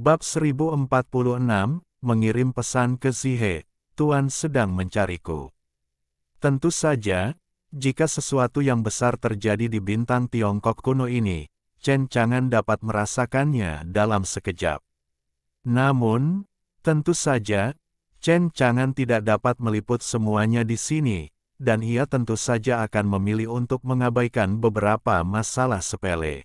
Bab 1046, mengirim pesan ke Zihe, Tuan sedang mencariku. Tentu saja, jika sesuatu yang besar terjadi di bintang Tiongkok kuno ini, Chen Chang'an dapat merasakannya dalam sekejap. Namun, tentu saja, Chen Chang'an tidak dapat meliput semuanya di sini, dan ia tentu saja akan memilih untuk mengabaikan beberapa masalah sepele.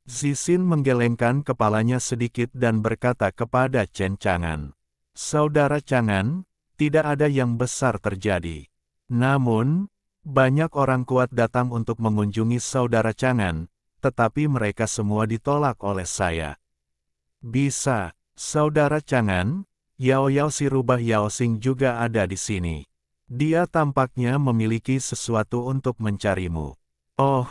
Zixin menggelengkan kepalanya sedikit dan berkata kepada Chen Chang'an, "Saudara Chang'an, tidak ada yang besar terjadi. Namun, banyak orang kuat datang untuk mengunjungi saudara Chang'an, tetapi mereka semua ditolak oleh saya. Bisa, saudara Chang'an, Yao Yao si rubah Yao Xing juga ada di sini. Dia tampaknya memiliki sesuatu untuk mencarimu." "Oh,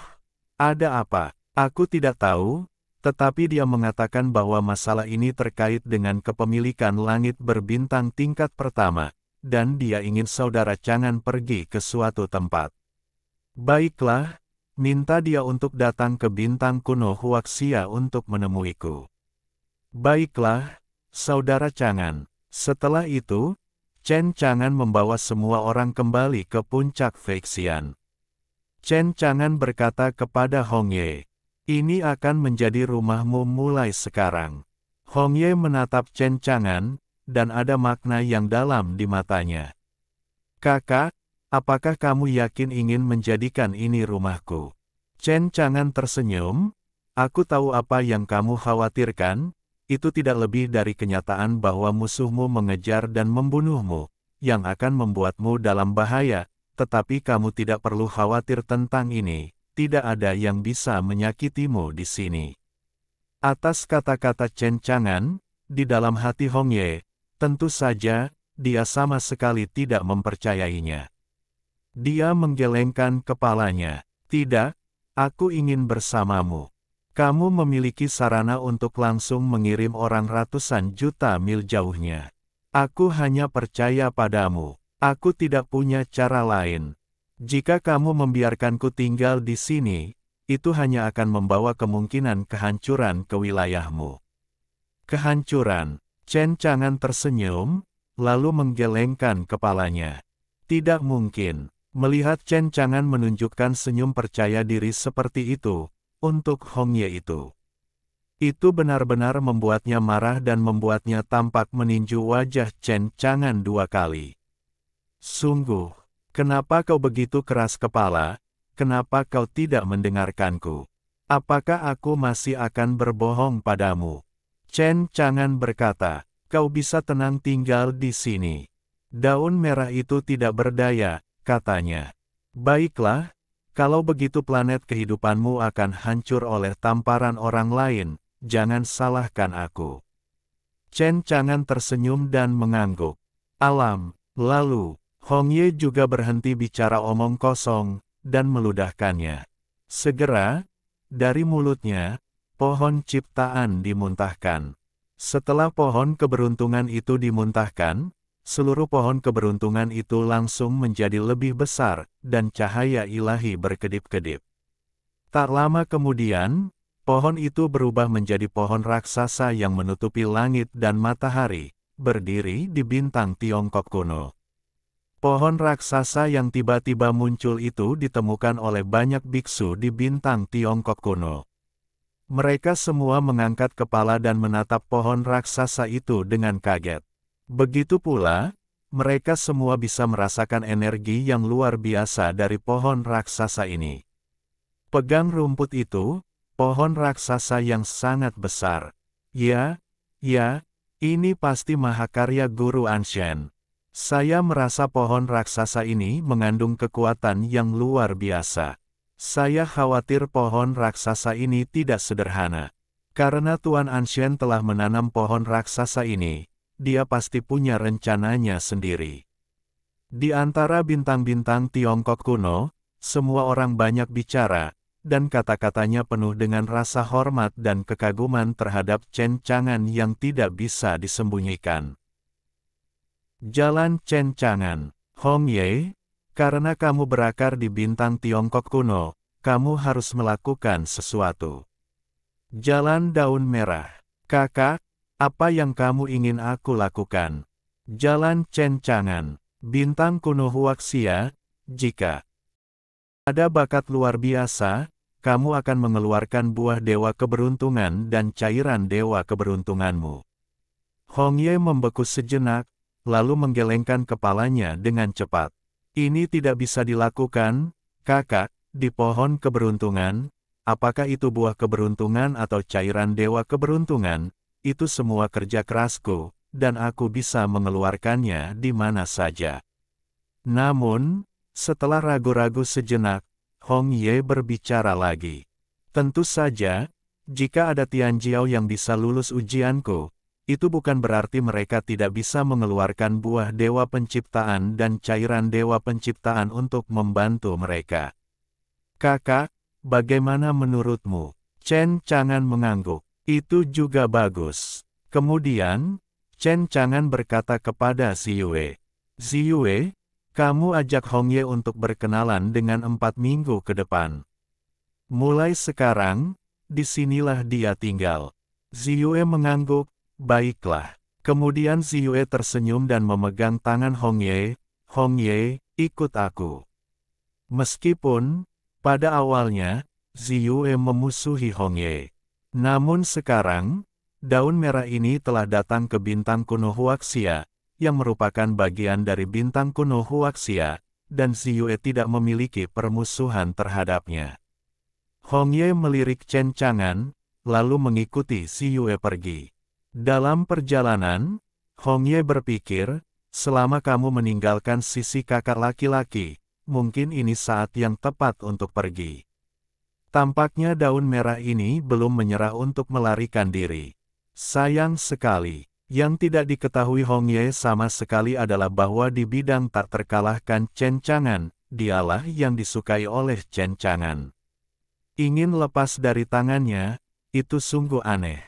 ada apa?" "Aku tidak tahu, tetapi dia mengatakan bahwa masalah ini terkait dengan kepemilikan langit berbintang tingkat pertama, dan dia ingin saudara Chang'an pergi ke suatu tempat." "Baiklah, minta dia untuk datang ke bintang kuno Huaxia untuk menemuiku." "Baiklah, saudara Chang'an." Setelah itu, Chen Chang'an membawa semua orang kembali ke puncak Feixian. Chen Chang'an berkata kepada Hong Ye, "Ini akan menjadi rumahmu mulai sekarang." Hong Ye menatap Chen Chang'an, dan ada makna yang dalam di matanya. "Kakak, apakah kamu yakin ingin menjadikan ini rumahku?" Chen Chang'an tersenyum, "Aku tahu apa yang kamu khawatirkan, itu tidak lebih dari kenyataan bahwa musuhmu mengejar dan membunuhmu, yang akan membuatmu dalam bahaya, tetapi kamu tidak perlu khawatir tentang ini. Tidak ada yang bisa menyakitimu di sini." Atas kata-kata Chen Chang'an, di dalam hati Hong Ye, tentu saja, dia sama sekali tidak mempercayainya. Dia menggelengkan kepalanya. "Tidak, aku ingin bersamamu. Kamu memiliki sarana untuk langsung mengirim orang ratusan juta mil jauhnya. Aku hanya percaya padamu. Aku tidak punya cara lain. Jika kamu membiarkanku tinggal di sini, itu hanya akan membawa kemungkinan kehancuran ke wilayahmu." "Kehancuran?" Chen Chang'an tersenyum, lalu menggelengkan kepalanya. "Tidak mungkin." Melihat Chen Chang'an menunjukkan senyum percaya diri seperti itu, untuk Hong Ye itu benar-benar membuatnya marah dan membuatnya tampak meninju wajah Chen Chang'an 2 kali. "Sungguh, kenapa kau begitu keras kepala? Kenapa kau tidak mendengarkanku? Apakah aku masih akan berbohong padamu?" Chen Chang'an berkata, "Kau bisa tenang tinggal di sini. Daun merah itu tidak berdaya," katanya. "Baiklah, kalau begitu planet kehidupanmu akan hancur oleh tamparan orang lain, jangan salahkan aku." Chen Chang'an tersenyum dan mengangguk. Lalu, Hong Ye juga berhenti bicara omong kosong, dan meludahkannya. Segera, dari mulutnya, pohon ciptaan dimuntahkan. Setelah pohon keberuntungan itu dimuntahkan, seluruh pohon keberuntungan itu langsung menjadi lebih besar, dan cahaya ilahi berkedip-kedip. Tak lama kemudian, pohon itu berubah menjadi pohon raksasa yang menutupi langit dan matahari, berdiri di bintang Tiongkok kuno. Pohon raksasa yang tiba-tiba muncul itu ditemukan oleh banyak biksu di bintang Tiongkok kuno. Mereka semua mengangkat kepala dan menatap pohon raksasa itu dengan kaget. Begitu pula, mereka semua bisa merasakan energi yang luar biasa dari pohon raksasa ini. Pegang rumput itu, pohon raksasa yang sangat besar. Ya, ini pasti mahakarya Guru Anshen. Saya merasa pohon raksasa ini mengandung kekuatan yang luar biasa. Saya khawatir pohon raksasa ini tidak sederhana. Karena Tuan Anshen telah menanam pohon raksasa ini, dia pasti punya rencananya sendiri. Di antara bintang-bintang Tiongkok kuno, semua orang banyak bicara, dan kata-katanya penuh dengan rasa hormat dan kekaguman terhadap Chen Chang'an yang tidak bisa disembunyikan. Jalan Chen Chang'an. "Hong Ye, karena kamu berakar di bintang Tiongkok kuno, kamu harus melakukan sesuatu." Jalan Daun Merah. "Kakak, Apa yang kamu ingin aku lakukan? Jalan Chen Chang'an, bintang kuno Huaxia, jika ada bakat luar biasa, kamu akan mengeluarkan buah dewa keberuntungan dan cairan dewa keberuntunganmu. Hong Ye membeku sejenak, lalu menggelengkan kepalanya dengan cepat. Ini tidak bisa dilakukan, kakak, di pohon keberuntungan. Apakah itu buah keberuntungan atau cairan dewa keberuntungan? Itu semua kerja kerasku, dan aku bisa mengeluarkannya di mana saja. Namun, setelah ragu-ragu sejenak, Hong Ye berbicara lagi. Tentu saja, jika ada Tianjiao yang bisa lulus ujianku, itu bukan berarti mereka tidak bisa mengeluarkan buah dewa penciptaan dan cairan dewa penciptaan untuk membantu mereka. Kakak, bagaimana menurutmu? Chen Chang'an mengangguk. Itu juga bagus. Kemudian, Chen Chang'an berkata kepada Ziyue. Ziyue, kamu ajak Hong Ye untuk berkenalan dengan 4 minggu ke depan. Mulai sekarang, disinilah dia tinggal. Ziyue mengangguk, baiklah. Kemudian Ziyue tersenyum dan memegang tangan Hong Ye. Hong Ye, ikut aku. Meskipun, pada awalnya, Ziyue memusuhi Hong Ye. Namun sekarang, daun merah ini telah datang ke bintang kuno Huaxia, yang merupakan bagian dari bintang kuno Huaxia, dan Ziyue tidak memiliki permusuhan terhadapnya. Hong Ye melirik Chen Chang'an, lalu mengikuti Ziyue pergi. Dalam perjalanan, Hong Ye berpikir, selama kamu meninggalkan sisi kakak laki-laki, mungkin ini saat yang tepat untuk pergi. Tampaknya daun merah ini belum menyerah untuk melarikan diri. Sayang sekali, yang tidak diketahui Hong Ye sama sekali adalah bahwa di bidang tak terkalahkan Chen Chang'an, dialah yang disukai oleh Chen Chang'an. Ingin lepas dari tangannya, itu sungguh aneh.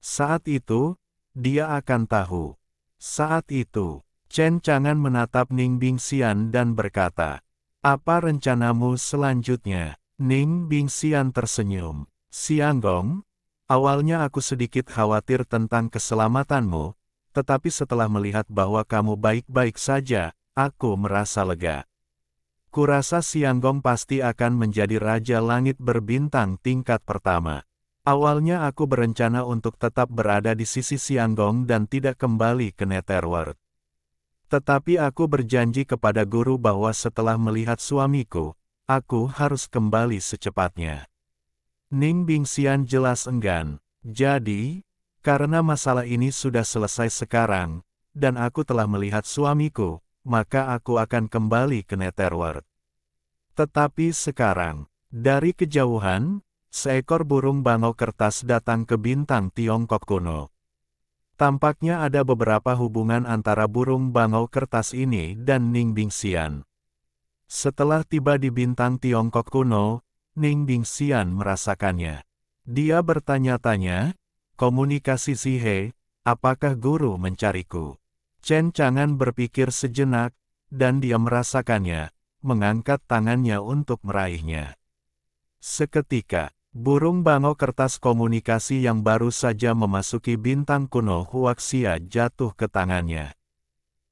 Saat itu, dia akan tahu. Saat itu, Chen Chang'an menatap Ning Bingxian dan berkata, apa rencanamu selanjutnya? Ning Bingxian tersenyum. Xianggong, awalnya aku sedikit khawatir tentang keselamatanmu, tetapi setelah melihat bahwa kamu baik-baik saja, aku merasa lega. Kurasa Xianggong pasti akan menjadi Raja Langit berbintang tingkat pertama. Awalnya aku berencana untuk tetap berada di sisi Xianggong dan tidak kembali ke Netherworld. Tetapi aku berjanji kepada guru bahwa setelah melihat suamiku, aku harus kembali secepatnya. Ning Bingxian jelas enggan. Jadi, karena masalah ini sudah selesai sekarang, dan aku telah melihat suamiku, maka aku akan kembali ke Netherworld. Tetapi sekarang, dari kejauhan, seekor burung bangau kertas datang ke bintang Tiongkok kuno. Tampaknya ada beberapa hubungan antara burung bangau kertas ini dan Ning Bingxian. Setelah tiba di bintang Tiongkok kuno, Ning Bingxian merasakannya. Dia bertanya-tanya, komunikasi Zihe, apakah guru mencariku? Chen Chang'an berpikir sejenak, dan dia merasakannya, mengangkat tangannya untuk meraihnya. Seketika, burung bangau kertas komunikasi yang baru saja memasuki bintang kuno Huaxia jatuh ke tangannya.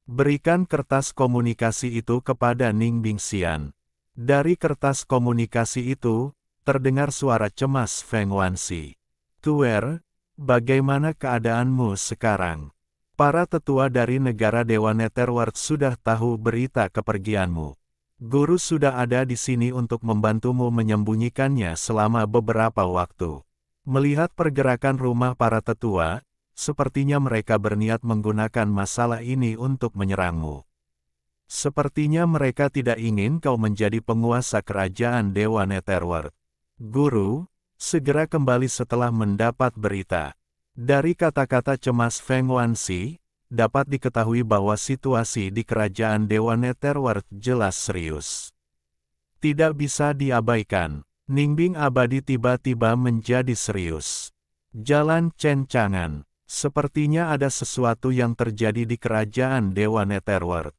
Berikan kertas komunikasi itu kepada Ning Bingxian. Dari kertas komunikasi itu, terdengar suara cemas Feng Wanxi. Tuer, bagaimana keadaanmu sekarang? Para tetua dari negara Dewa Netherworld sudah tahu berita kepergianmu. Guru sudah ada di sini untuk membantumu menyembunyikannya selama beberapa waktu. Melihat pergerakan rumah para tetua, sepertinya mereka berniat menggunakan masalah ini untuk menyerangmu. Sepertinya mereka tidak ingin kau menjadi penguasa kerajaan Dewa Netherworld. Guru, segera kembali setelah mendapat berita. Dari kata-kata cemas Feng Wanxi, dapat diketahui bahwa situasi di kerajaan Dewa Netherworld jelas serius. Tidak bisa diabaikan. Ningbing abadi tiba-tiba menjadi serius. Jalan Chen Chang'an. Sepertinya ada sesuatu yang terjadi di kerajaan Dewa Netherworld.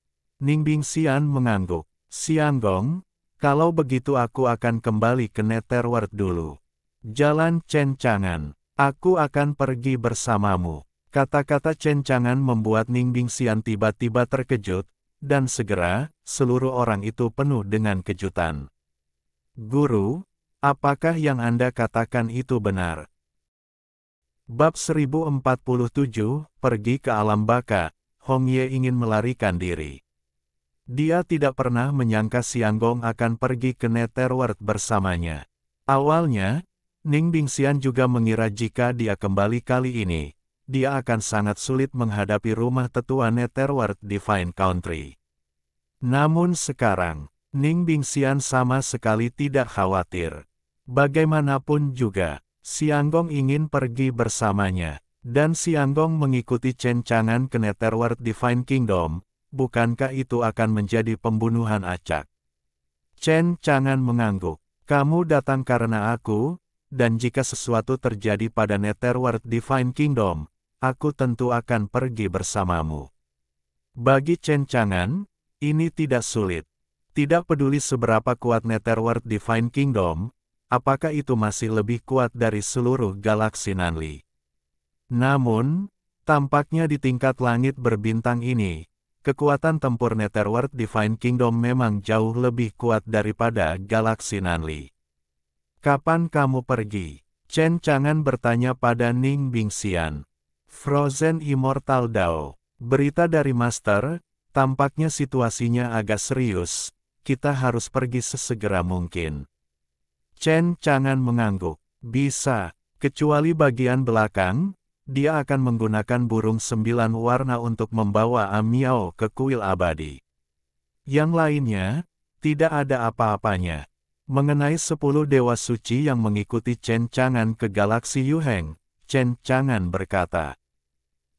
Ning Bingxian mengangguk. Xianggong, kalau begitu aku akan kembali ke Netherworld dulu. Jalan Chen Chang'an. Aku akan pergi bersamamu. Kata-kata Chen Chang'an membuat Ning Bingxian tiba-tiba terkejut, dan segera, seluruh orang itu penuh dengan kejutan. Guru, apakah yang Anda katakan itu benar? Bab 1047, Pergi ke Alam Baka. Hong Ye ingin melarikan diri. Dia tidak pernah menyangka Xianggong akan pergi ke Netherworld bersamanya. Awalnya, Ning Bingxian juga mengira jika dia kembali kali ini, dia akan sangat sulit menghadapi rumah tetua Netherworld Divine Country. Namun sekarang, Ning Bingxian sama sekali tidak khawatir. Bagaimanapun juga, Xianggong ingin pergi bersamanya, dan Xianggong mengikuti Chen Chang'an ke Netherworld Divine Kingdom. Bukankah itu akan menjadi pembunuhan acak? Chen Chang'an mengangguk. Kamu datang karena aku, dan jika sesuatu terjadi pada Netherworld Divine Kingdom, aku tentu akan pergi bersamamu. Bagi Chen Chang'an, ini tidak sulit. Tidak peduli seberapa kuat Netherworld Divine Kingdom, apakah itu masih lebih kuat dari seluruh galaksi Nanli. Namun, tampaknya di tingkat langit berbintang ini, kekuatan tempur Netherworld Divine Kingdom memang jauh lebih kuat daripada galaksi Nanli. Kapan kamu pergi? Chen Chang'an bertanya pada Ning Bingxian. Frozen Immortal Dao. Berita dari Master, tampaknya situasinya agak serius, kita harus pergi sesegera mungkin. Chen Chang'an mengangguk. Bisa, kecuali bagian belakang, dia akan menggunakan burung 9 warna untuk membawa Amiao ke kuil abadi. Yang lainnya, tidak ada apa-apanya. Mengenai 10 dewa suci yang mengikuti Chen Chang'an ke galaksi Yuheng, Chen Chang'an berkata,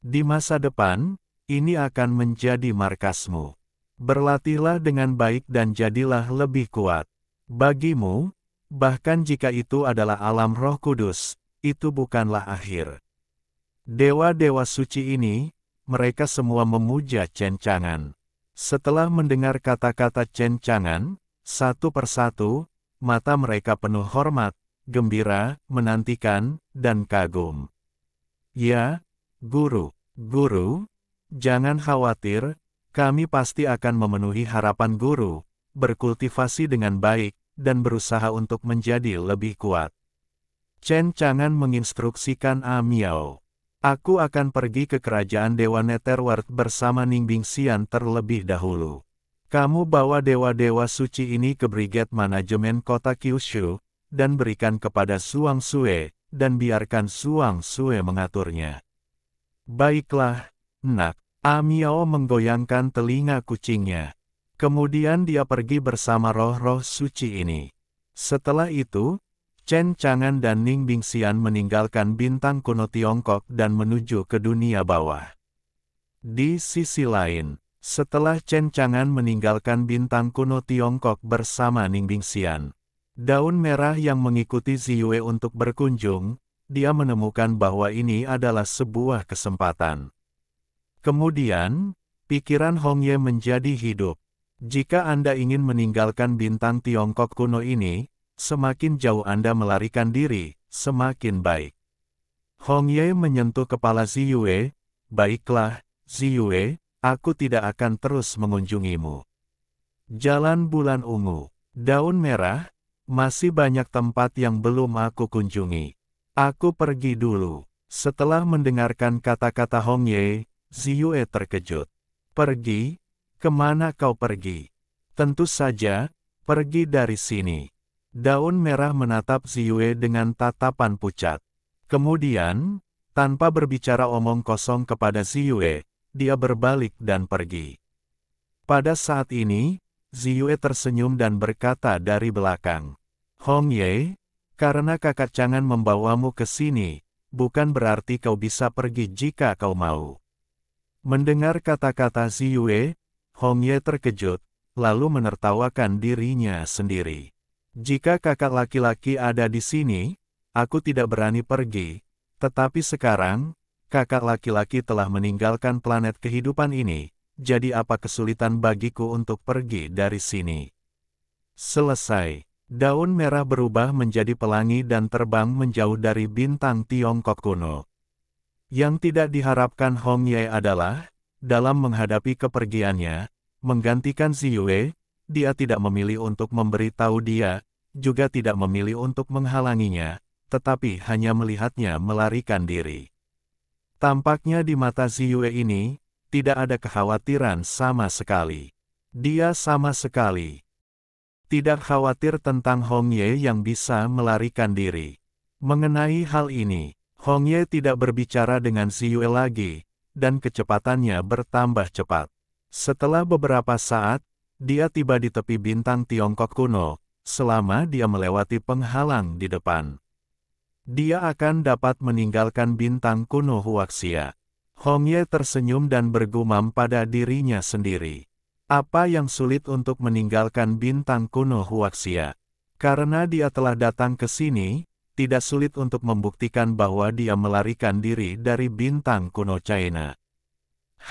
di masa depan, ini akan menjadi markasmu. Berlatihlah dengan baik dan jadilah lebih kuat. Bagimu, bahkan jika itu adalah alam Roh Kudus, itu bukanlah akhir. Dewa-dewa suci ini, mereka semua memuja Chen Chang'an. Setelah mendengar kata-kata Chen Chang'an, satu persatu, mata mereka penuh hormat, gembira, menantikan, dan kagum. Ya, Guru, jangan khawatir, kami pasti akan memenuhi harapan Guru, berkultivasi dengan baik, dan berusaha untuk menjadi lebih kuat. Chen Chang'an menginstruksikan Amiao. Aku akan pergi ke kerajaan Dewa Netherworld bersama Ning Bingxian terlebih dahulu. Kamu bawa dewa-dewa suci ini ke Brigade Manajemen Kota Kyushu, dan berikan kepada Suang Sue, dan biarkan Suang Sue mengaturnya. Baiklah, nak. Amiao menggoyangkan telinga kucingnya. Kemudian dia pergi bersama roh-roh suci ini. Setelah itu, Chen Chang'an dan Ning Bingxian meninggalkan bintang kuno Tiongkok dan menuju ke dunia bawah. Di sisi lain, setelah Chen Chang'an meninggalkan bintang kuno Tiongkok bersama Ning Bingxian, daun merah yang mengikuti Ziyue untuk berkunjung, dia menemukan bahwa ini adalah sebuah kesempatan. Kemudian, pikiran Hong Ye menjadi hidup. Jika Anda ingin meninggalkan bintang Tiongkok kuno ini, semakin jauh Anda melarikan diri, semakin baik. Hong Ye menyentuh kepala Ziyue. Baiklah, Ziyue, aku tidak akan terus mengunjungimu. Jalan Bulan Ungu, daun merah, masih banyak tempat yang belum aku kunjungi. Aku pergi dulu. Setelah mendengarkan kata-kata Hong Ye, Ziyue terkejut. Pergi? Kemana kau pergi? Tentu saja, pergi dari sini. Daun merah menatap Ziyue dengan tatapan pucat. Kemudian, tanpa berbicara omong kosong kepada Ziyue, dia berbalik dan pergi. Pada saat ini, Ziyue tersenyum dan berkata dari belakang, Hong Ye, karena kakak Chang'an membawamu ke sini, bukan berarti kau bisa pergi jika kau mau. Mendengar kata-kata Ziyue, Hong Ye terkejut, lalu menertawakan dirinya sendiri. Jika kakak laki-laki ada di sini, aku tidak berani pergi, tetapi sekarang, kakak laki-laki telah meninggalkan planet kehidupan ini, jadi apa kesulitan bagiku untuk pergi dari sini? Selesai. Daun merah berubah menjadi pelangi dan terbang menjauh dari bintang Tiongkok kuno. Yang tidak diharapkan Hong Ye adalah, dalam menghadapi kepergiannya, menggantikan Ziyue, dia tidak memilih untuk memberitahu dia, juga tidak memilih untuk menghalanginya, tetapi hanya melihatnya melarikan diri. Tampaknya di mata Ziyue ini, tidak ada kekhawatiran sama sekali. Dia sama sekali tidak khawatir tentang Hong Ye yang bisa melarikan diri. Mengenai hal ini, Hong Ye tidak berbicara dengan Ziyue lagi, dan kecepatannya bertambah cepat. Setelah beberapa saat, dia tiba di tepi bintang Tiongkok kuno, selama dia melewati penghalang di depan. Dia akan dapat meninggalkan bintang kuno Huaxia. Hong Ye tersenyum dan bergumam pada dirinya sendiri. Apa yang sulit untuk meninggalkan bintang kuno Huaxia? Karena dia telah datang ke sini, tidak sulit untuk membuktikan bahwa dia melarikan diri dari bintang kuno China.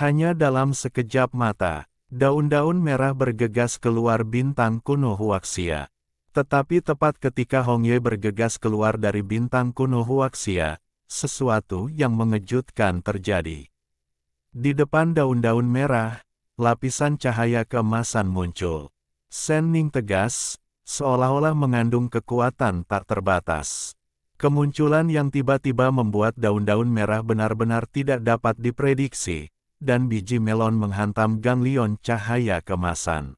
Hanya dalam sekejap mata, daun-daun merah bergegas keluar bintang kuno Huaxia. Tetapi tepat ketika Hong Ye bergegas keluar dari bintang kuno Huaxia, sesuatu yang mengejutkan terjadi. Di depan daun-daun merah, lapisan cahaya keemasan muncul. Shen Ning tegas, seolah-olah mengandung kekuatan tak terbatas. Kemunculan yang tiba-tiba membuat daun-daun merah benar-benar tidak dapat diprediksi, dan biji melon menghantam ganglion cahaya keemasan.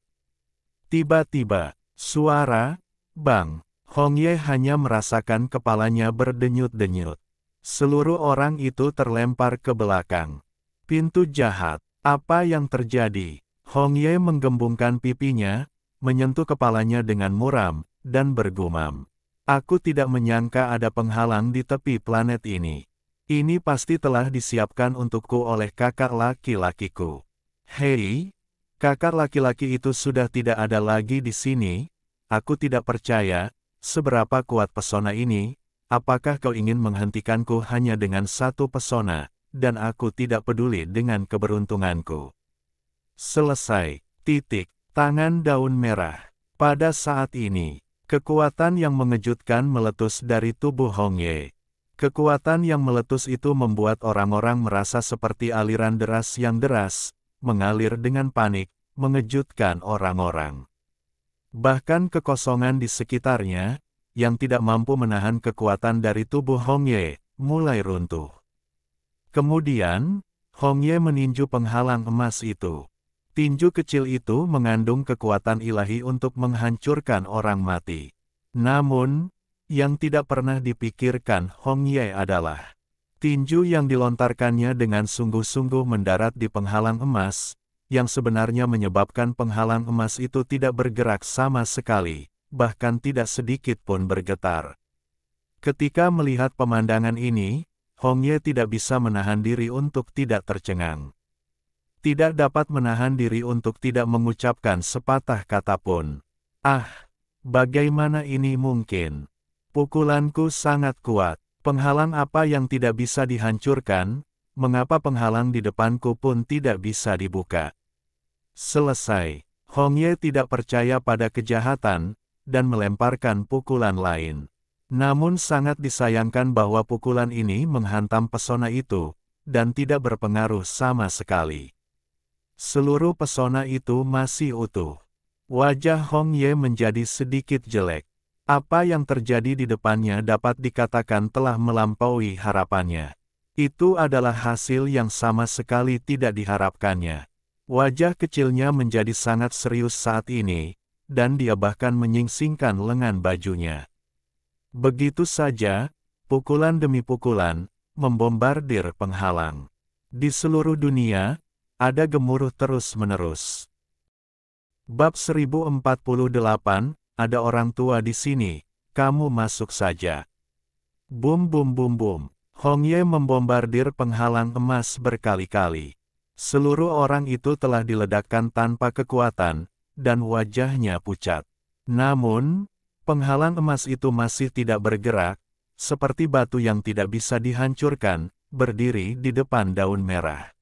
Tiba-tiba, suara, bang, Hong Ye hanya merasakan kepalanya berdenyut-denyut. Seluruh orang itu terlempar ke belakang. Pintu jahat. Apa yang terjadi? Hong Ye menggembungkan pipinya, menyentuh kepalanya dengan muram, dan bergumam. Aku tidak menyangka ada penghalang di tepi planet ini. Ini pasti telah disiapkan untukku oleh kakak laki-lakiku. Hei, kakak laki-laki itu sudah tidak ada lagi di sini. Aku tidak percaya, seberapa kuat pesona ini. Apakah kau ingin menghentikanku hanya dengan satu pesona? Dan aku tidak peduli dengan keberuntunganku. Selesai. Tangan daun merah. Pada saat ini, kekuatan yang mengejutkan meletus dari tubuh Hong Ye. Kekuatan yang meletus itu membuat orang-orang merasa seperti aliran deras yang deras, mengalir dengan panik, mengejutkan orang-orang. Bahkan kekosongan di sekitarnya, yang tidak mampu menahan kekuatan dari tubuh Hong Ye, mulai runtuh. Kemudian, Hong Ye meninju penghalang emas itu. Tinju kecil itu mengandung kekuatan ilahi untuk menghancurkan orang mati. Namun, yang tidak pernah dipikirkan Hong Ye adalah tinju yang dilontarkannya dengan sungguh-sungguh mendarat di penghalang emas, yang sebenarnya menyebabkan penghalang emas itu tidak bergerak sama sekali, bahkan tidak sedikit pun bergetar. Ketika melihat pemandangan ini, Hong Ye tidak bisa menahan diri untuk tidak tercengang. Tidak dapat menahan diri untuk tidak mengucapkan sepatah kata pun. Ah, bagaimana ini mungkin? Pukulanku sangat kuat. Penghalang apa yang tidak bisa dihancurkan? Mengapa penghalang di depanku pun tidak bisa dibuka? Selesai. Hong Ye tidak percaya pada kejahatan, dan melemparkan pukulan lain. Namun sangat disayangkan bahwa pukulan ini menghantam pesona itu, dan tidak berpengaruh sama sekali. Seluruh pesona itu masih utuh. Wajah Hong Ye menjadi sedikit jelek. Apa yang terjadi di depannya dapat dikatakan telah melampaui harapannya. Itu adalah hasil yang sama sekali tidak diharapkannya. Wajah kecilnya menjadi sangat serius saat ini, dan dia bahkan menyingsingkan lengan bajunya. Begitu saja, pukulan demi pukulan, membombardir penghalang. Di seluruh dunia, ada gemuruh terus-menerus. Bab 1048, ada orang tua di sini, kamu masuk saja. Bum bum bum bum, Hong Ye membombardir penghalang emas berkali-kali. Seluruh orang itu telah diledakkan tanpa kekuatan, dan wajahnya pucat. Namun, penghalang emas itu masih tidak bergerak, seperti batu yang tidak bisa dihancurkan, berdiri di depan daun merah.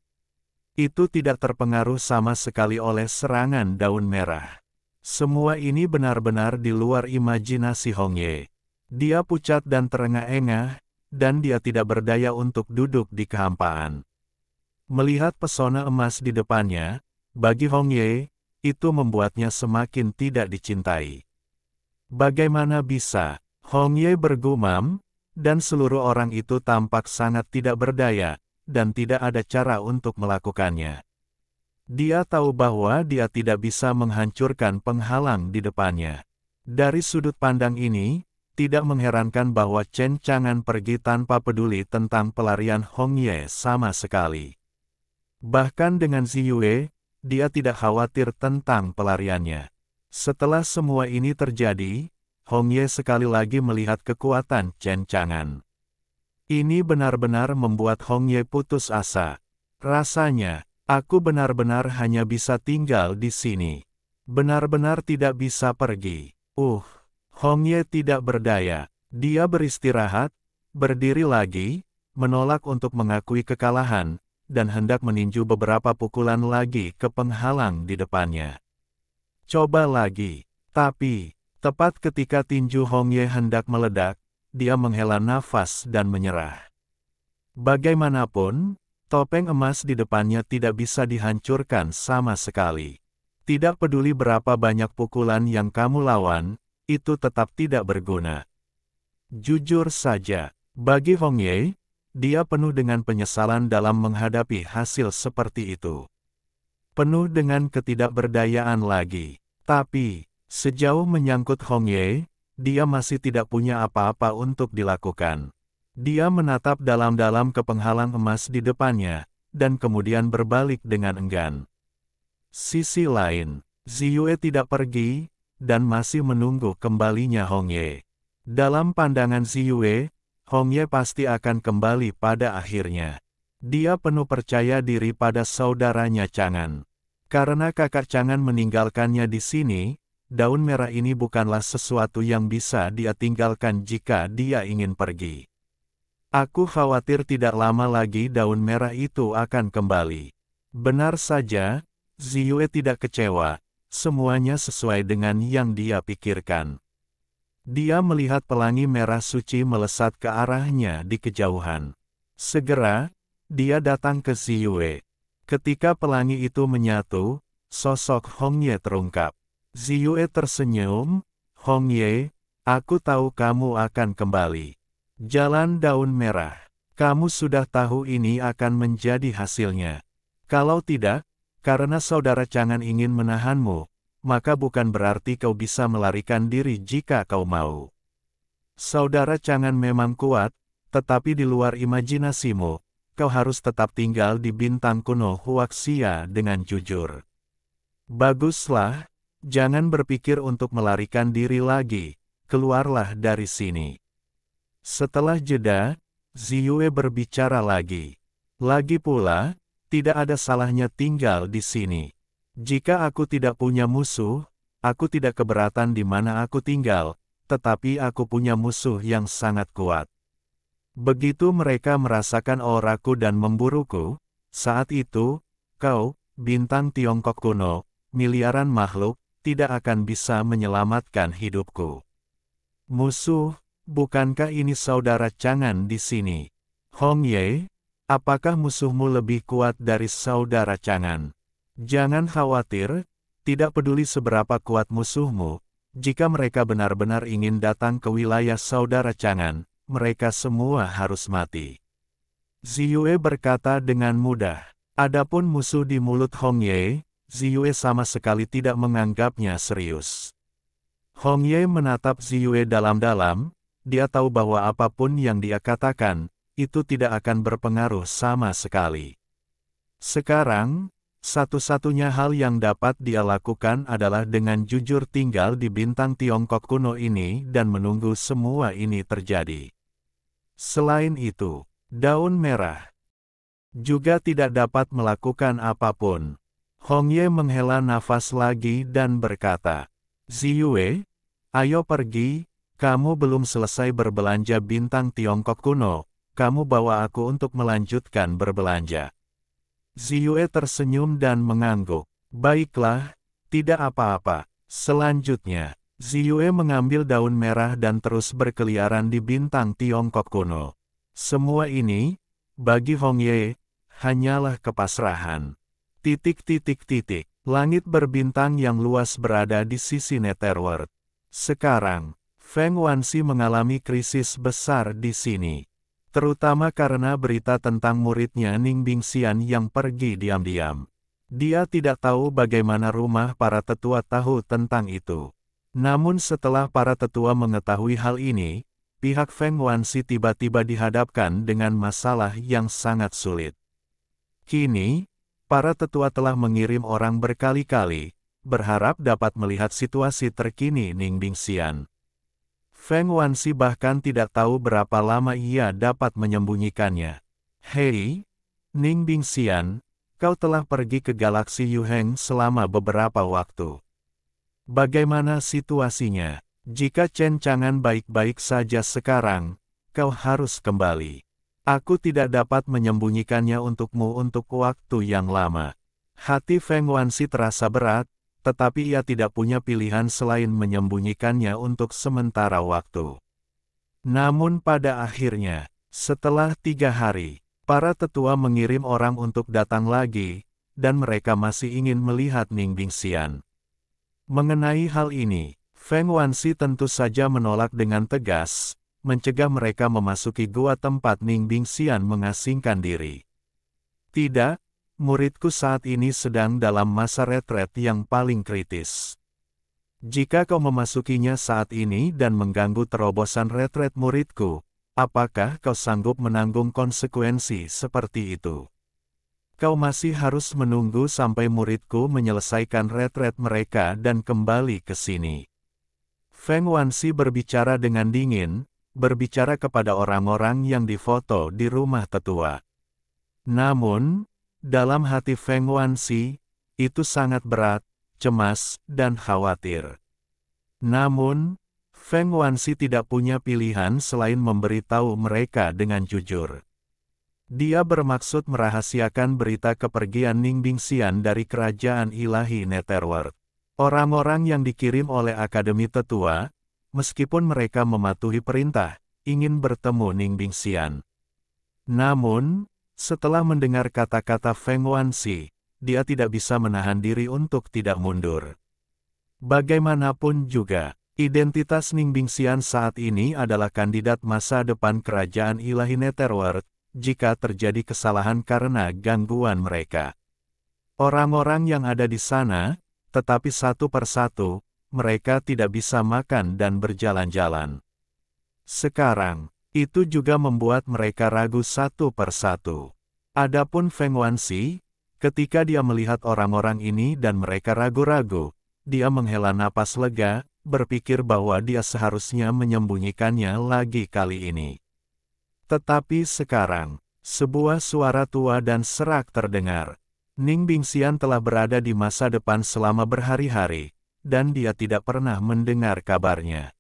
Itu tidak terpengaruh sama sekali oleh serangan daun merah. Semua ini benar-benar di luar imajinasi Hong Ye. Dia pucat dan terengah-engah, dan dia tidak berdaya untuk duduk di kehampaan. Melihat pesona emas di depannya, bagi Hong Ye, itu membuatnya semakin tidak dicintai. Bagaimana bisa? Hong Ye bergumam, dan seluruh orang itu tampak sangat tidak berdaya, dan tidak ada cara untuk melakukannya. Dia tahu bahwa dia tidak bisa menghancurkan penghalang di depannya. Dari sudut pandang ini, tidak mengherankan bahwa Chen Chang'an pergi tanpa peduli tentang pelarian Hong Ye sama sekali. Bahkan dengan Ziyue, dia tidak khawatir tentang pelariannya. Setelah semua ini terjadi, Hong Ye sekali lagi melihat kekuatan Chen Chang'an. Ini benar-benar membuat Hong Ye putus asa. Rasanya, aku benar-benar hanya bisa tinggal di sini. Benar-benar tidak bisa pergi. Hong Ye tidak berdaya. Dia beristirahat, berdiri lagi, menolak untuk mengakui kekalahan, dan hendak meninju beberapa pukulan lagi ke penghalang di depannya. Coba lagi. Tapi, tepat ketika tinju Hong Ye hendak meledak, dia menghela nafas dan menyerah. Bagaimanapun, topeng emas di depannya tidak bisa dihancurkan sama sekali. Tidak peduli berapa banyak pukulan yang kamu lawan, itu tetap tidak berguna. Jujur saja, bagi Hong Ye, dia penuh dengan penyesalan dalam menghadapi hasil seperti itu. Penuh dengan ketidakberdayaan lagi. Tapi, sejauh menyangkut Hong Ye, dia masih tidak punya apa-apa untuk dilakukan. Dia menatap dalam-dalam ke penghalang emas di depannya, dan kemudian berbalik dengan enggan. Sisi lain, Ziyue tidak pergi, dan masih menunggu kembalinya Hong Ye. Dalam pandangan Ziyue, Hong Ye pasti akan kembali pada akhirnya. Dia penuh percaya diri pada saudaranya Chang'an. Karena kakak Chang'an meninggalkannya di sini, daun merah ini bukanlah sesuatu yang bisa dia tinggalkan jika dia ingin pergi. Aku khawatir tidak lama lagi daun merah itu akan kembali. Benar saja, Ziyue tidak kecewa. Semuanya sesuai dengan yang dia pikirkan. Dia melihat pelangi merah suci melesat ke arahnya di kejauhan. Segera, dia datang ke Ziyue. Ketika pelangi itu menyatu, sosok Hong Ye terungkap. Ziyue tersenyum, "Hong Ye, aku tahu kamu akan kembali. Jalan daun merah. Kamu sudah tahu ini akan menjadi hasilnya. Kalau tidak, karena saudara Chang'an ingin menahanmu, maka bukan berarti kau bisa melarikan diri jika kau mau. Saudara Chang'an memang kuat, tetapi di luar imajinasimu, kau harus tetap tinggal di bintang kuno Huaxia dengan jujur. Baguslah, jangan berpikir untuk melarikan diri lagi, keluarlah dari sini." Setelah jeda, Ziyue berbicara lagi. "Lagi pula, tidak ada salahnya tinggal di sini. Jika aku tidak punya musuh, aku tidak keberatan di mana aku tinggal, tetapi aku punya musuh yang sangat kuat. Begitu mereka merasakan auraku dan memburuku, saat itu, kau, bintang Tiongkok kuno, miliaran makhluk, tidak akan bisa menyelamatkan hidupku." Musuh, bukankah ini saudara Chang'an di sini? Hong Ye, apakah musuhmu lebih kuat dari saudara Chang'an? Jangan khawatir, tidak peduli seberapa kuat musuhmu, jika mereka benar-benar ingin datang ke wilayah saudara Chang'an, mereka semua harus mati. Ziyue berkata dengan mudah. Adapun musuh di mulut Hong Ye, Ziyue sama sekali tidak menganggapnya serius. Hong Ye menatap Ziyue dalam-dalam, dia tahu bahwa apapun yang dia katakan, itu tidak akan berpengaruh sama sekali. Sekarang, satu-satunya hal yang dapat dia lakukan adalah dengan jujur tinggal di bintang Tiongkok kuno ini dan menunggu semua ini terjadi. Selain itu, daun merah juga tidak dapat melakukan apapun. Hong Ye menghela nafas lagi dan berkata, "Ziyue, ayo pergi, kamu belum selesai berbelanja bintang Tiongkok kuno, kamu bawa aku untuk melanjutkan berbelanja." Ziyue tersenyum dan mengangguk. "Baiklah, tidak apa-apa." Selanjutnya, Ziyue mengambil daun merah dan terus berkeliaran di bintang Tiongkok kuno. Semua ini, bagi Hong Ye, hanyalah kepasrahan. Langit berbintang yang luas berada di sisi Netherworld. Sekarang, Feng Wanxi mengalami krisis besar di sini. Terutama karena berita tentang muridnya Ning Bingxian yang pergi diam-diam. Dia tidak tahu bagaimana rumah para tetua tahu tentang itu. Namun setelah para tetua mengetahui hal ini, pihak Feng Wanxi tiba-tiba dihadapkan dengan masalah yang sangat sulit. Kini, para tetua telah mengirim orang berkali-kali, berharap dapat melihat situasi terkini Ning Bingxian. Feng Wanxi bahkan tidak tahu berapa lama ia dapat menyembunyikannya. Hei, Ning Bingxian, kau telah pergi ke galaksi Yuheng selama beberapa waktu. Bagaimana situasinya? Jika Chen Chang'an baik-baik saja sekarang, kau harus kembali. Aku tidak dapat menyembunyikannya untukmu untuk waktu yang lama. Hati Feng Wanxi terasa berat, tetapi ia tidak punya pilihan selain menyembunyikannya untuk sementara waktu. Namun pada akhirnya, setelah 3 hari, para tetua mengirim orang untuk datang lagi, dan mereka masih ingin melihat Ning Bingxian. Mengenai hal ini, Feng Wanxi tentu saja menolak dengan tegas, mencegah mereka memasuki gua tempat Ning Bingxian mengasingkan diri. Tidak, muridku saat ini sedang dalam masa retret yang paling kritis. Jika kau memasukinya saat ini dan mengganggu terobosan retret muridku, apakah kau sanggup menanggung konsekuensi seperti itu? Kau masih harus menunggu sampai muridku menyelesaikan retret mereka dan kembali ke sini. Feng Wanxi berbicara dengan dingin, berbicara kepada orang-orang yang difoto di rumah tetua. Namun, dalam hati Feng Wanxi, itu sangat berat, cemas, dan khawatir. Namun, Feng Wanxi tidak punya pilihan selain memberitahu mereka dengan jujur. Dia bermaksud merahasiakan berita kepergian Ning Bingxian dari kerajaan ilahi Netherworld. Orang-orang yang dikirim oleh Akademi Tetua, meskipun mereka mematuhi perintah, ingin bertemu Ning Bingxian. Namun, setelah mendengar kata-kata Feng Wanxi, dia tidak bisa menahan diri untuk tidak mundur. Bagaimanapun juga, identitas Ning Bingxian saat ini adalah kandidat masa depan kerajaan ilahi Netherworld, jika terjadi kesalahan karena gangguan mereka. Orang-orang yang ada di sana, tetapi satu persatu, mereka tidak bisa makan dan berjalan-jalan. Sekarang, itu juga membuat mereka ragu satu persatu. Adapun Feng Wanxi, ketika dia melihat orang-orang ini dan mereka ragu-ragu, dia menghela napas lega, berpikir bahwa dia seharusnya menyembunyikannya lagi kali ini. Tetapi sekarang, sebuah suara tua dan serak terdengar. Ning Bingxian telah berada di masa depan selama berhari-hari, dan dia tidak pernah mendengar kabarnya.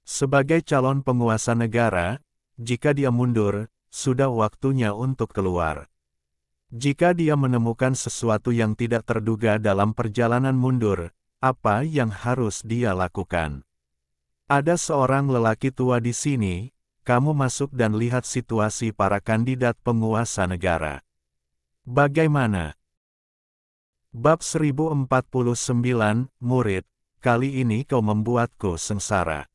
Sebagai calon penguasa negara, jika dia mundur, sudah waktunya untuk keluar. Jika dia menemukan sesuatu yang tidak terduga dalam perjalanan mundur, apa yang harus dia lakukan? Ada seorang lelaki tua di sini. Kamu masuk dan lihat situasi para kandidat penguasa negara. Bagaimana? Bab 1049, Murid, kali ini kau membuatku sengsara.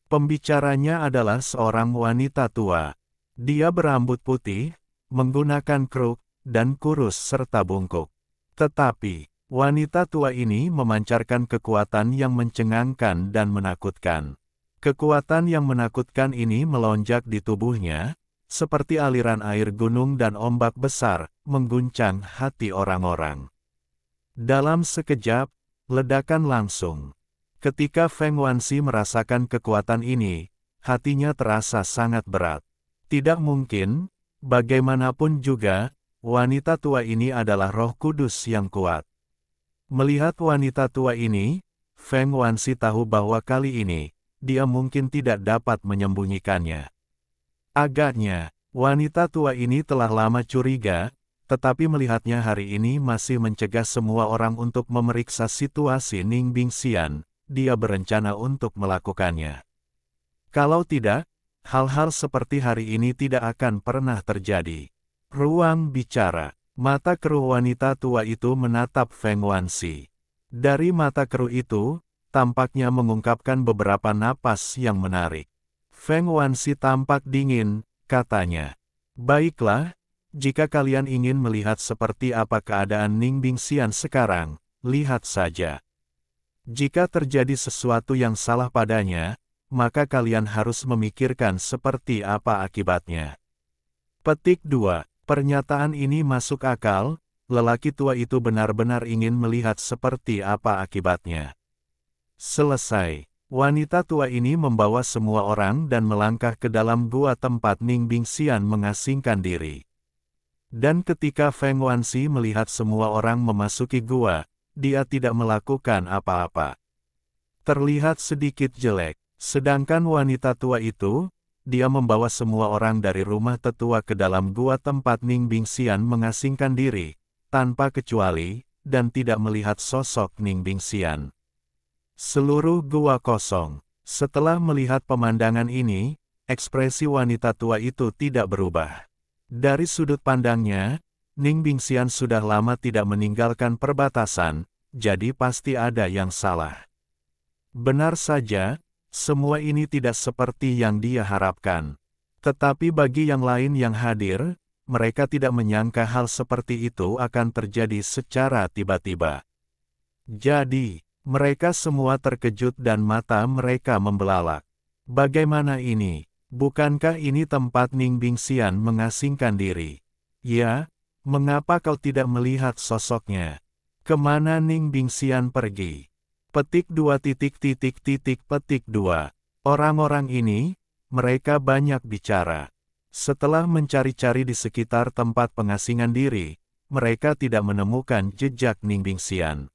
Pembicaranya adalah seorang wanita tua. Dia berambut putih, menggunakan kruk, dan kurus serta bungkuk. Tetapi, wanita tua ini memancarkan kekuatan yang mencengangkan dan menakutkan. Kekuatan yang menakutkan ini melonjak di tubuhnya, seperti aliran air gunung dan ombak besar, mengguncang hati orang-orang. Dalam sekejap, ledakan langsung. Ketika Feng Wanxi merasakan kekuatan ini, hatinya terasa sangat berat. Tidak mungkin, bagaimanapun juga, wanita tua ini adalah Roh Kudus yang kuat. Melihat wanita tua ini, Feng Wanxi tahu bahwa kali ini, dia mungkin tidak dapat menyembunyikannya. Agaknya, wanita tua ini telah lama curiga, tetapi melihatnya hari ini masih mencegah semua orang untuk memeriksa situasi Ning Bingxian, dia berencana untuk melakukannya. Kalau tidak, Hal-hal seperti hari ini tidak akan pernah terjadi. Ruang bicara. Mata keruh wanita tua itu menatap Feng Wansi. Dari mata keruh itu, tampaknya mengungkapkan beberapa napas yang menarik. Feng Wansi tampak dingin, katanya. Baiklah, jika kalian ingin melihat seperti apa keadaan Ning Bingxian sekarang, lihat saja. Jika terjadi sesuatu yang salah padanya, maka kalian harus memikirkan seperti apa akibatnya. Petik 2. Pernyataan ini masuk akal, lelaki tua itu benar-benar ingin melihat seperti apa akibatnya. Selesai. Wanita tua ini membawa semua orang dan melangkah ke dalam gua tempat Ning Bingxian mengasingkan diri. Dan ketika Feng Wansi melihat semua orang memasuki gua, dia tidak melakukan apa-apa. Terlihat sedikit jelek, sedangkan wanita tua itu, dia membawa semua orang dari rumah tetua ke dalam gua tempat Ning Bingxian mengasingkan diri, tanpa kecuali, dan tidak melihat sosok Ning Bingxian. Seluruh gua kosong. Setelah melihat pemandangan ini, ekspresi wanita tua itu tidak berubah. Dari sudut pandangnya, Ning Bingxian sudah lama tidak meninggalkan perbatasan, jadi pasti ada yang salah. Benar saja, semua ini tidak seperti yang dia harapkan. Tetapi bagi yang lain yang hadir, mereka tidak menyangka hal seperti itu akan terjadi secara tiba-tiba. Jadi, mereka semua terkejut dan mata mereka membelalak. Bagaimana ini? Bukankah ini tempat Ning Bingxian mengasingkan diri? Ya, mengapa kau tidak melihat sosoknya? Kemana Ning Bingxian pergi? Petik 2. Petik 2. Orang-orang ini, mereka banyak bicara. Setelah mencari-cari di sekitar tempat pengasingan diri, mereka tidak menemukan jejak Ning Bingxian.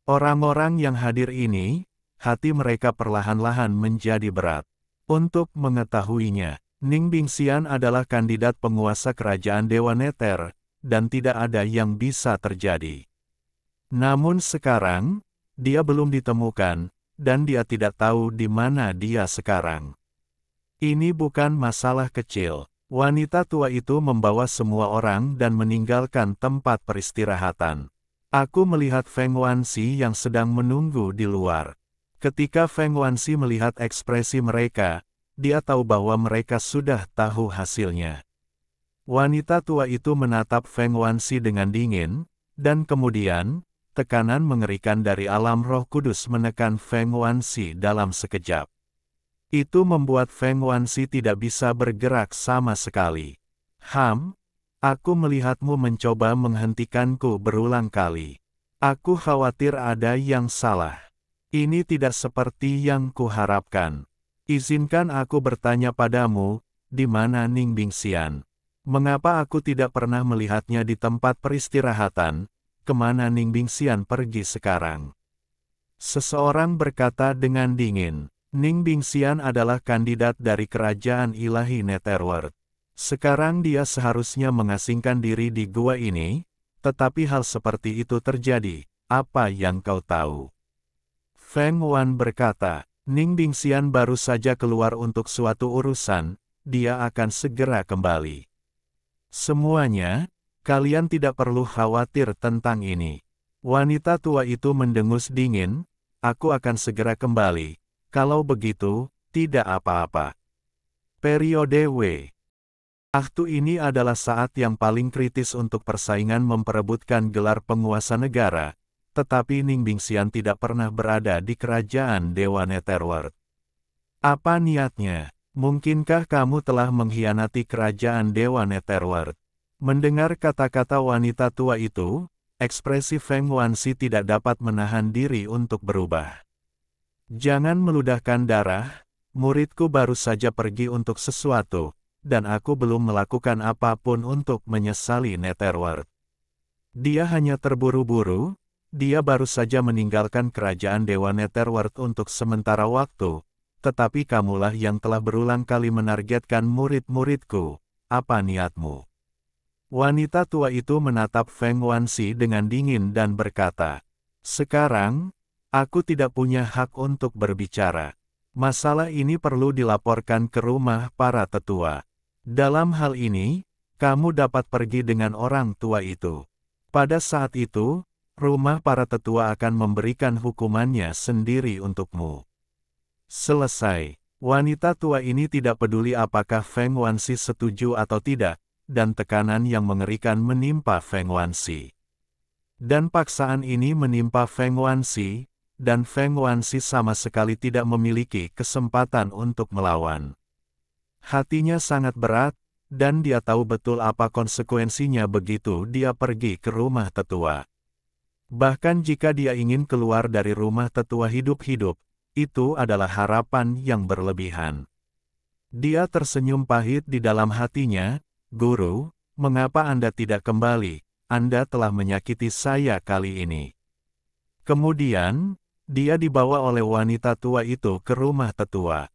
Orang-orang yang hadir ini, hati mereka perlahan-lahan menjadi berat. Untuk mengetahuinya, Ning Bingxian adalah kandidat penguasa kerajaan Dewa Nether, dan tidak ada yang bisa terjadi. Namun sekarang, dia belum ditemukan, dan dia tidak tahu di mana dia sekarang. Ini bukan masalah kecil. Wanita tua itu membawa semua orang dan meninggalkan tempat peristirahatan. Aku melihat Feng Wansi yang sedang menunggu di luar. Ketika Feng Wansi melihat ekspresi mereka, dia tahu bahwa mereka sudah tahu hasilnya. Wanita tua itu menatap Feng Wansi dengan dingin, dan kemudian, tekanan mengerikan dari alam Roh Kudus menekan Feng Wansi dalam sekejap. Itu membuat Feng Wansi tidak bisa bergerak sama sekali. Aku melihatmu mencoba menghentikanku berulang kali. Aku khawatir ada yang salah. Ini tidak seperti yang kuharapkan. Izinkan aku bertanya padamu, di mana Ning Bingxian? Mengapa aku tidak pernah melihatnya di tempat peristirahatan? Kemana Ning Bingxian pergi sekarang? Seseorang berkata dengan dingin, Ning Bingxian adalah kandidat dari kerajaan ilahi Netherworld. Sekarang dia seharusnya mengasingkan diri di gua ini, tetapi hal seperti itu terjadi. Apa yang kau tahu? Feng Wan berkata, Ning Bingxian baru saja keluar untuk suatu urusan, dia akan segera kembali. Semuanya, kalian tidak perlu khawatir tentang ini. Wanita tua itu mendengus dingin, aku akan segera kembali. Kalau begitu, tidak apa-apa. Periode W. Waktu ini adalah saat yang paling kritis untuk persaingan memperebutkan gelar penguasa negara, tetapi Ning Bingxian tidak pernah berada di kerajaan Dewa Netherworld. Apa niatnya? Mungkinkah kamu telah mengkhianati kerajaan Dewa Netherworld? Mendengar kata-kata wanita tua itu, ekspresi Feng Wansi tidak dapat menahan diri untuk berubah. Jangan meludahkan darah, muridku baru saja pergi untuk sesuatu, dan aku belum melakukan apapun untuk menyesali Netherworld. Dia hanya terburu-buru, dia baru saja meninggalkan kerajaan Dewa Netherworld untuk sementara waktu, tetapi kamulah yang telah berulang kali menargetkan murid-muridku. Apa niatmu? Wanita tua itu menatap Feng Wansi dengan dingin dan berkata, sekarang, aku tidak punya hak untuk berbicara. Masalah ini perlu dilaporkan ke rumah para tetua. Dalam hal ini, kamu dapat pergi dengan orang tua itu. Pada saat itu, rumah para tetua akan memberikan hukumannya sendiri untukmu. Selesai. Wanita tua ini tidak peduli apakah Feng Wansi setuju atau tidak, dan tekanan yang mengerikan menimpa Feng Wansi. Dan paksaan ini menimpa Feng Wansi, dan Feng Wansi sama sekali tidak memiliki kesempatan untuk melawan. Hatinya sangat berat, dan dia tahu betul apa konsekuensinya begitu dia pergi ke rumah tetua. Bahkan jika dia ingin keluar dari rumah tetua hidup-hidup, itu adalah harapan yang berlebihan. Dia tersenyum pahit di dalam hatinya, "Guru, mengapa Anda tidak kembali? Anda telah menyakiti saya kali ini." Kemudian, dia dibawa oleh wanita tua itu ke rumah tetua.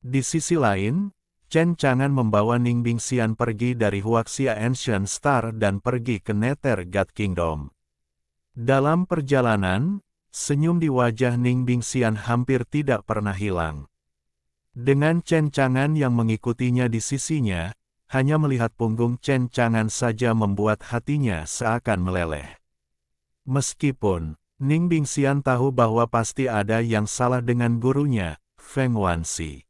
Di sisi lain, Chen Chang'an membawa Ning Bingxian pergi dari Huaxia Ancient Star dan pergi ke Nether God Kingdom. Dalam perjalanan, senyum di wajah Ning Bingxian hampir tidak pernah hilang. Dengan Chen Chang'an yang mengikutinya di sisinya, hanya melihat punggung Chen Chang'an saja membuat hatinya seakan meleleh. Meskipun Ning Bingxian tahu bahwa pasti ada yang salah dengan gurunya, Feng Wansi.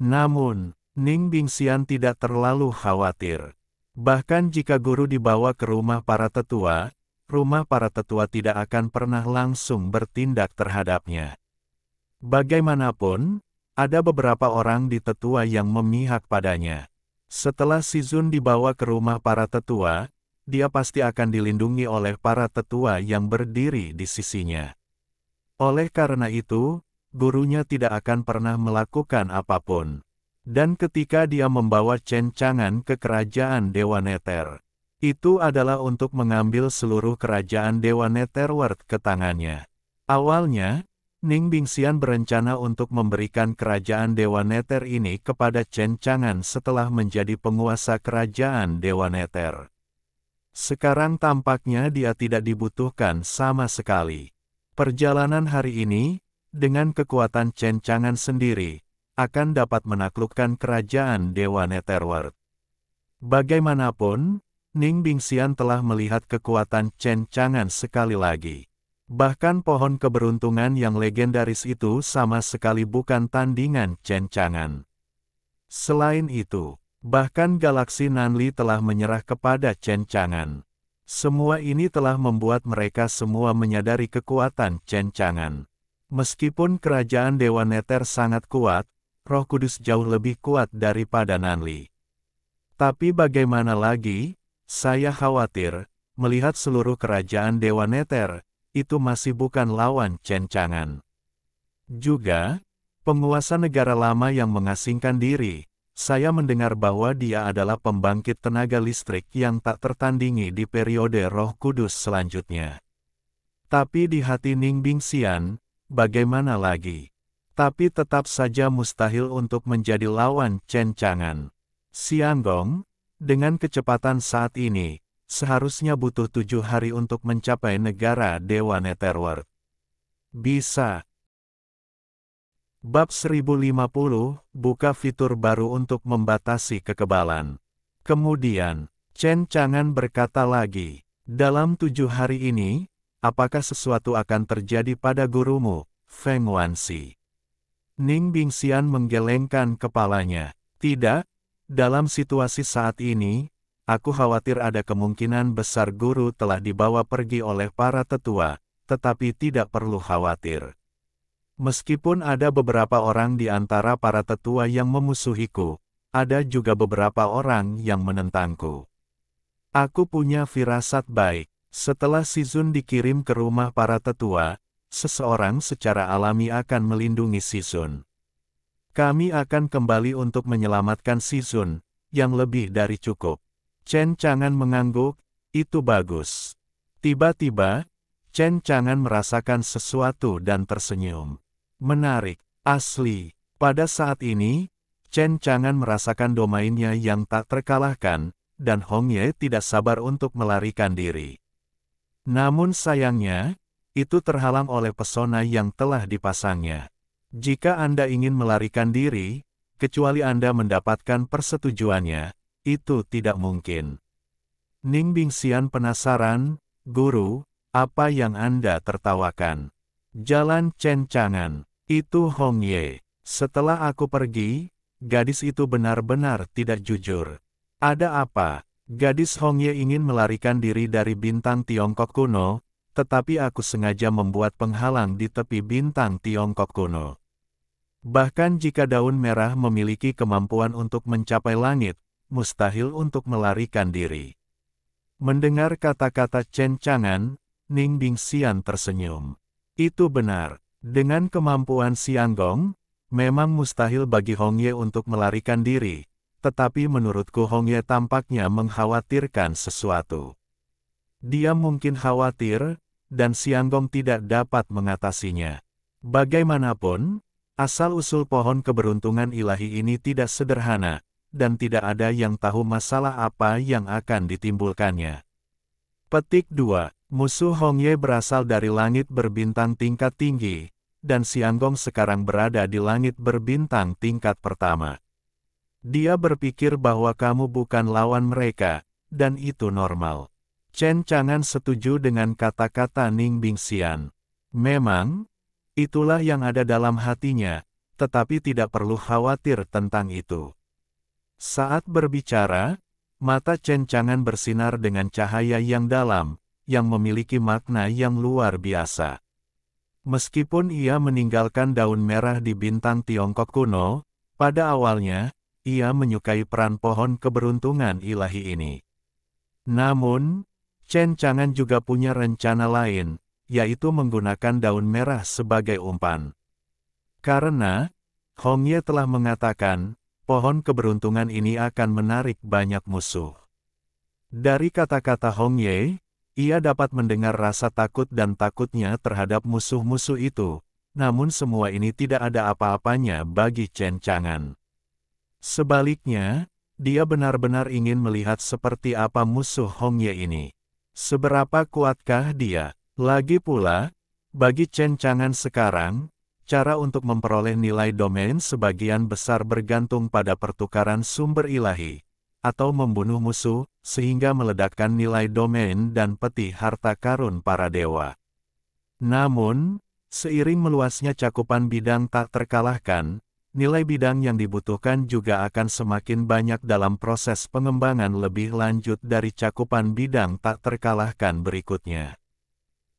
Namun, Ning Bingxian tidak terlalu khawatir. Bahkan jika guru dibawa ke rumah para tetua tidak akan pernah langsung bertindak terhadapnya. Bagaimanapun, ada beberapa orang di tetua yang memihak padanya. Setelah Shizun dibawa ke rumah para tetua, dia pasti akan dilindungi oleh para tetua yang berdiri di sisinya. Oleh karena itu, gurunya tidak akan pernah melakukan apapun. Dan ketika dia membawa Chen Chang'an ke kerajaan Dewa Nether, itu adalah untuk mengambil seluruh kerajaan Dewa Netherworld ke tangannya. Awalnya, Ning Bingxian berencana untuk memberikan kerajaan Dewa Nether ini kepada Chen Chang'an setelah menjadi penguasa kerajaan Dewa Nether. Sekarang tampaknya dia tidak dibutuhkan sama sekali. Perjalanan hari ini, dengan kekuatan Chen Chang'an sendiri, akan dapat menaklukkan kerajaan Dewa Netherworld. Bagaimanapun, Ning Bingxian telah melihat kekuatan Chen Chang'an sekali lagi. Bahkan pohon keberuntungan yang legendaris itu sama sekali bukan tandingan Chen Chang'an. Selain itu, bahkan galaksi Nanli telah menyerah kepada Chen Chang'an. Semua ini telah membuat mereka semua menyadari kekuatan Chen Chang'an. Meskipun kerajaan Dewa Nether sangat kuat, Roh Kudus jauh lebih kuat daripada Nanli. Tapi bagaimana lagi? Saya khawatir, melihat seluruh kerajaan Dewa Nether, itu masih bukan lawan Chen Chang'an. Juga, penguasa negara lama yang mengasingkan diri, saya mendengar bahwa dia adalah pembangkit tenaga listrik yang tak tertandingi di periode Roh Kudus selanjutnya. Tapi di hati Ning Bingxian, bagaimana lagi? Tapi tetap saja mustahil untuk menjadi lawan Chen Chang'an. Xianggong, dengan kecepatan saat ini, seharusnya butuh 7 hari untuk mencapai negara Dewa Netherworld. Bisa. Bab 1050, buka fitur baru untuk membatasi kekebalan. Kemudian, Chen Chang'an berkata lagi, dalam 7 hari ini, apakah sesuatu akan terjadi pada gurumu, Feng Wansi? Ning Bingxian menggelengkan kepalanya. Tidak. Dalam situasi saat ini, aku khawatir ada kemungkinan besar guru telah dibawa pergi oleh para tetua, tetapi tidak perlu khawatir. Meskipun ada beberapa orang di antara para tetua yang memusuhiku, ada juga beberapa orang yang menentangku. Aku punya firasat baik. Setelah Shizun dikirim ke rumah para tetua, seseorang secara alami akan melindungi Shizun. Kami akan kembali untuk menyelamatkan Shizun, yang lebih dari cukup. Chen Chang'an mengangguk, itu bagus. Tiba-tiba, Chen Chang'an merasakan sesuatu dan tersenyum. Menarik, asli. Pada saat ini, Chen Chang'an merasakan domainnya yang tak terkalahkan, dan Hong Ye tidak sabar untuk melarikan diri. Namun sayangnya, itu terhalang oleh pesona yang telah dipasangnya. Jika Anda ingin melarikan diri, kecuali Anda mendapatkan persetujuannya, itu tidak mungkin. Ning Bingxian penasaran, Guru, apa yang Anda tertawakan? Jalan Chen Chang'an, itu Hong Ye. Setelah aku pergi, gadis itu benar-benar tidak jujur. Ada apa? Gadis Hong Ye ingin melarikan diri dari bintang Tiongkok kuno, tetapi aku sengaja membuat penghalang di tepi bintang Tiongkok kuno. Bahkan jika daun merah memiliki kemampuan untuk mencapai langit, mustahil untuk melarikan diri. Mendengar kata-kata Chen Chang'an, Ning Bingxian tersenyum. Itu benar. Dengan kemampuan Xianggong, memang mustahil bagi Hong Ye untuk melarikan diri, tetapi menurutku Hong Ye tampaknya mengkhawatirkan sesuatu. Dia mungkin khawatir, dan Xianggong tidak dapat mengatasinya. Bagaimanapun, asal-usul pohon keberuntungan ilahi ini tidak sederhana, dan tidak ada yang tahu masalah apa yang akan ditimbulkannya. Petik 2. Musuh Hong Ye berasal dari langit berbintang tingkat tinggi, dan Xianggong sekarang berada di langit berbintang tingkat pertama. Dia berpikir bahwa kamu bukan lawan mereka, dan itu normal. Chen Chang'an setuju dengan kata-kata Ning Bingxian. Memang, itulah yang ada dalam hatinya, tetapi tidak perlu khawatir tentang itu. Saat berbicara, mata Chen Chang'an bersinar dengan cahaya yang dalam, yang memiliki makna yang luar biasa. Meskipun ia meninggalkan daun merah di bintang Tiongkok kuno, pada awalnya, ia menyukai peran pohon keberuntungan ilahi ini. Namun, Chen Chang'an juga punya rencana lain, yaitu menggunakan daun merah sebagai umpan. Karena, Hong Ye telah mengatakan, pohon keberuntungan ini akan menarik banyak musuh. Dari kata-kata Hong Ye, ia dapat mendengar rasa takut dan takutnya terhadap musuh-musuh itu, namun semua ini tidak ada apa-apanya bagi Chen Chang'an. Sebaliknya, dia benar-benar ingin melihat seperti apa musuh Hong Ye ini. Seberapa kuatkah dia? Lagi pula, bagi Chen Chang'an sekarang, cara untuk memperoleh nilai domain sebagian besar bergantung pada pertukaran sumber ilahi, atau membunuh musuh, sehingga meledakkan nilai domain dan peti harta karun para dewa. Namun, seiring meluasnya cakupan bidang tak terkalahkan, nilai bidang yang dibutuhkan juga akan semakin banyak dalam proses pengembangan lebih lanjut dari cakupan bidang tak terkalahkan berikutnya.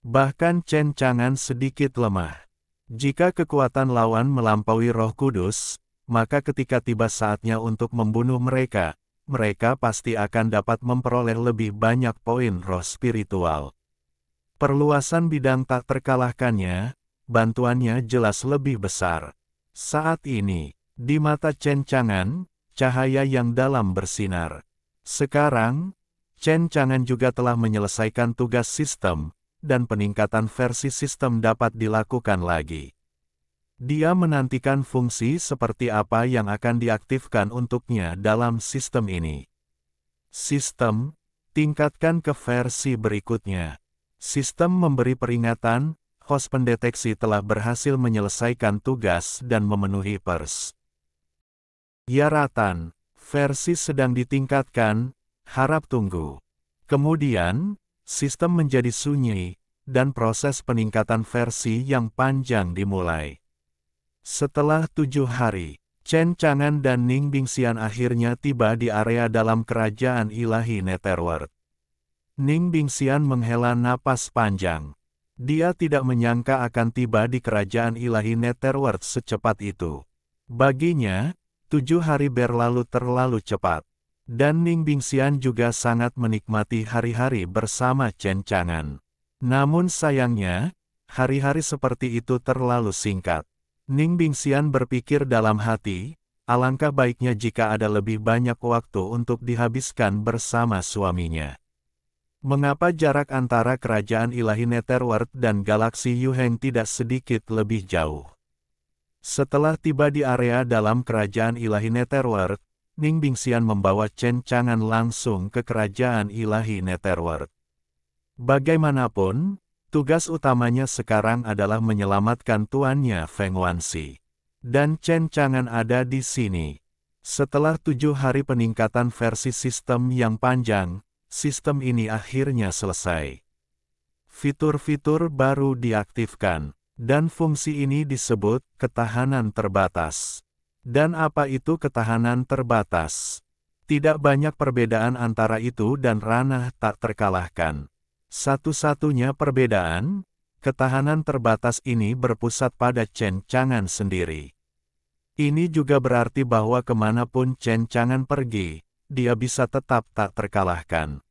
Bahkan Chen Chang'an sedikit lemah. Jika kekuatan lawan melampaui Roh Kudus, maka ketika tiba saatnya untuk membunuh mereka, mereka pasti akan dapat memperoleh lebih banyak poin roh spiritual. Perluasan bidang tak terkalahkannya, bantuannya jelas lebih besar. Saat ini, di mata Chen Chang'an, cahaya yang dalam bersinar. Sekarang, Chen Chang'an juga telah menyelesaikan tugas sistem, dan peningkatan versi sistem dapat dilakukan lagi. Dia menantikan fungsi seperti apa yang akan diaktifkan untuknya dalam sistem ini. Sistem, tingkatkan ke versi berikutnya. Sistem memberi peringatan, host pendeteksi telah berhasil menyelesaikan tugas dan memenuhi pers. Yaratan, versi sedang ditingkatkan, harap tunggu. Kemudian, sistem menjadi sunyi, dan proses peningkatan versi yang panjang dimulai. Setelah 7 hari, Chen Chang'an dan Ning Bingxian akhirnya tiba di area dalam kerajaan ilahi Netherworld. Ning Bingxian menghela napas panjang. Dia tidak menyangka akan tiba di kerajaan ilahi Netherworld secepat itu. Baginya, 7 hari berlalu terlalu cepat. Dan Ning Bingxian juga sangat menikmati hari-hari bersama Chen Chang'an. Namun sayangnya, hari-hari seperti itu terlalu singkat. Ning Bingxian berpikir dalam hati, alangkah baiknya jika ada lebih banyak waktu untuk dihabiskan bersama suaminya. Mengapa jarak antara kerajaan ilahi Netherworld dan galaksi Yuheng tidak sedikit lebih jauh? Setelah tiba di area dalam kerajaan ilahi Netherworld, Ning Bingxian membawa Chen Chang'an langsung ke kerajaan ilahi Netherworld. Bagaimanapun, tugas utamanya sekarang adalah menyelamatkan tuannya Feng Wanxi. Dan Chen Chang'an ada di sini. Setelah 7 hari peningkatan versi sistem yang panjang, sistem ini akhirnya selesai. Fitur-fitur baru diaktifkan, dan fungsi ini disebut ketahanan terbatas. Dan apa itu ketahanan terbatas? Tidak banyak perbedaan antara itu dan ranah tak terkalahkan. Satu-satunya perbedaan, ketahanan terbatas ini berpusat pada Chen Chang'an sendiri. Ini juga berarti bahwa kemanapun Chen Chang'an pergi, dia bisa tetap tak terkalahkan.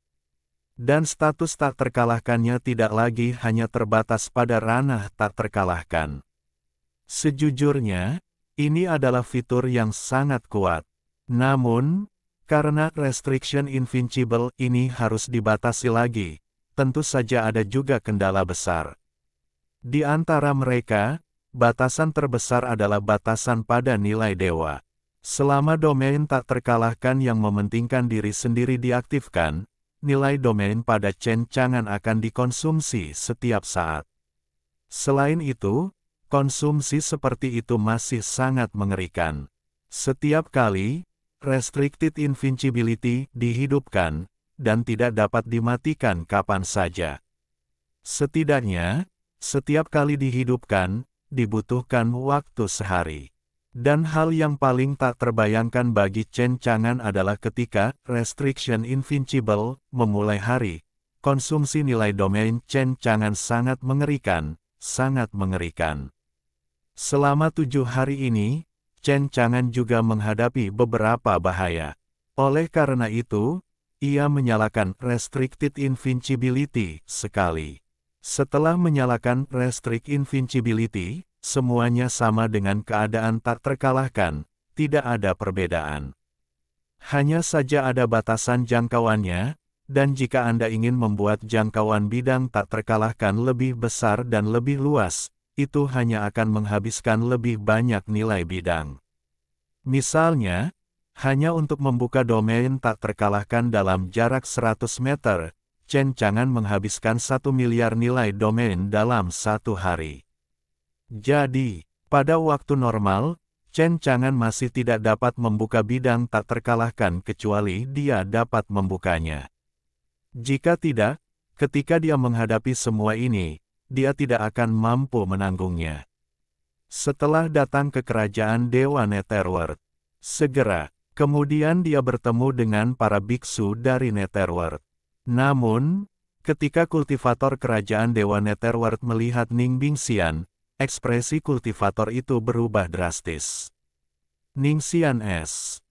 Dan status tak terkalahkannya tidak lagi hanya terbatas pada ranah tak terkalahkan. Sejujurnya, ini adalah fitur yang sangat kuat. Namun, karena restriction invincible ini harus dibatasi lagi, tentu saja ada juga kendala besar. Di antara mereka, batasan terbesar adalah batasan pada nilai dewa. Selama domain tak terkalahkan yang mementingkan diri sendiri diaktifkan, nilai domain pada Chen Chang'an akan dikonsumsi setiap saat. Selain itu, konsumsi seperti itu masih sangat mengerikan. Setiap kali, restricted invincibility dihidupkan, dan tidak dapat dimatikan kapan saja. Setidaknya, setiap kali dihidupkan, dibutuhkan waktu sehari. Dan hal yang paling tak terbayangkan bagi Chen Chang'an adalah ketika restriction invincible memulai hari, konsumsi nilai domain Chen Chang'an sangat mengerikan, sangat mengerikan. Selama 7 hari ini, Chen Chang'an juga menghadapi beberapa bahaya. Oleh karena itu, ia menyalakan restricted invincibility sekali. Setelah menyalakan restrict invincibility, semuanya sama dengan keadaan tak terkalahkan, tidak ada perbedaan. Hanya saja ada batasan jangkauannya, dan jika Anda ingin membuat jangkauan bidang tak terkalahkan lebih besar dan lebih luas, itu hanya akan menghabiskan lebih banyak nilai bidang. Misalnya, hanya untuk membuka domain tak terkalahkan dalam jarak 100 meter, Chen Chang'an menghabiskan 1 miliar nilai domain dalam 1 hari. Jadi, pada waktu normal, Chen Chang'an masih tidak dapat membuka bidang tak terkalahkan kecuali dia dapat membukanya. Jika tidak, ketika dia menghadapi semua ini, dia tidak akan mampu menanggungnya. Setelah datang ke kerajaan Dewa Netherworld, segera, kemudian dia bertemu dengan para biksu dari Netherworld. Namun, ketika kultivator kerajaan Dewa Netherworld melihat Ning Bingxian, ekspresi kultivator itu berubah drastis. Ningxian S.